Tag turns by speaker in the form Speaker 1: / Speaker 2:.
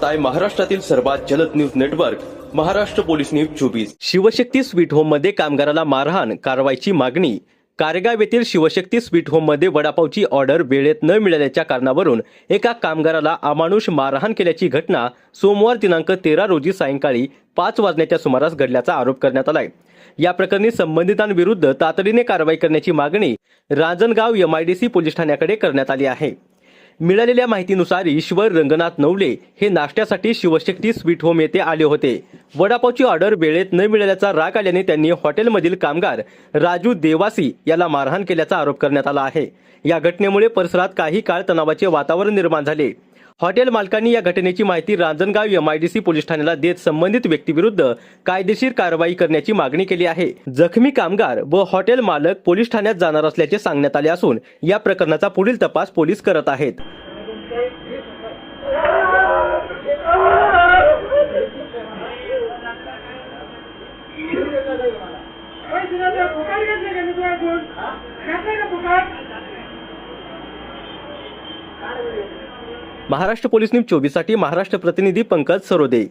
Speaker 1: पाहताय महाराष्ट्रातील सर्वात जलद news network Maharashtra police news 24। Shivshakti sweet home मध्ये कामगाराला मारहाण, कारवाईची मागणी। कारेगाव येथील शिवशक्ती स्वीट होम मध्ये वडापावची ऑर्डर वेळेत न मिळाल्याच्या कारणावरून एका कामगाराला अमानुष मारहाण केल्याची घटना सोमवार दिनांक 13 रोजी सायंकाळी 5 वाजण्याच्या सुमारास घडल्याचा आरोप करण्यात आलाय। या प्रकरणी संबंधितांविरुद्ध तातडीने कारवाई करण्याची मागणी रांजणगाव MIDC पोलीस ठाण्याकडे करण्यात आली आहे। मिळालेल्या माहितीनुसार ईश्वर रंगनाथ नवले हे नाश्त्यासाठी शिवशक्ती स्वीट होम येथे आले होते। वडापावची ऑर्डर वेळेत न मिळाल्याचा राग आल्याने त्यांनी हॉटेलमधील कामगार राजू देवासी याला मारहाण केल्याचा आरोप करण्यात आला आहे। या घटनेमुळे परिसरात काही काळ तणावाचे वातावरण निर्माण झाले। हॉटेल मालकांनी या घटनेची माहिती रांजणगाव MIDC पोलीस ठाण्याला देत संबंधित व्यक्तीविरुद्ध कायदेशीर कारवाई करण्याची मागणी केली आहे। जखमी कामगार व हॉटेल मालक पोलीस ठाण्यात जाणार असल्याचे सांगण्यात आले असून या प्रकरणाचा पुढील तपास पोलीस करत आहेत। महाराष्ट्र पोलीस न्यूज 24 साठी महाराष्ट्र प्रतिनिधी पंकज सरोदे।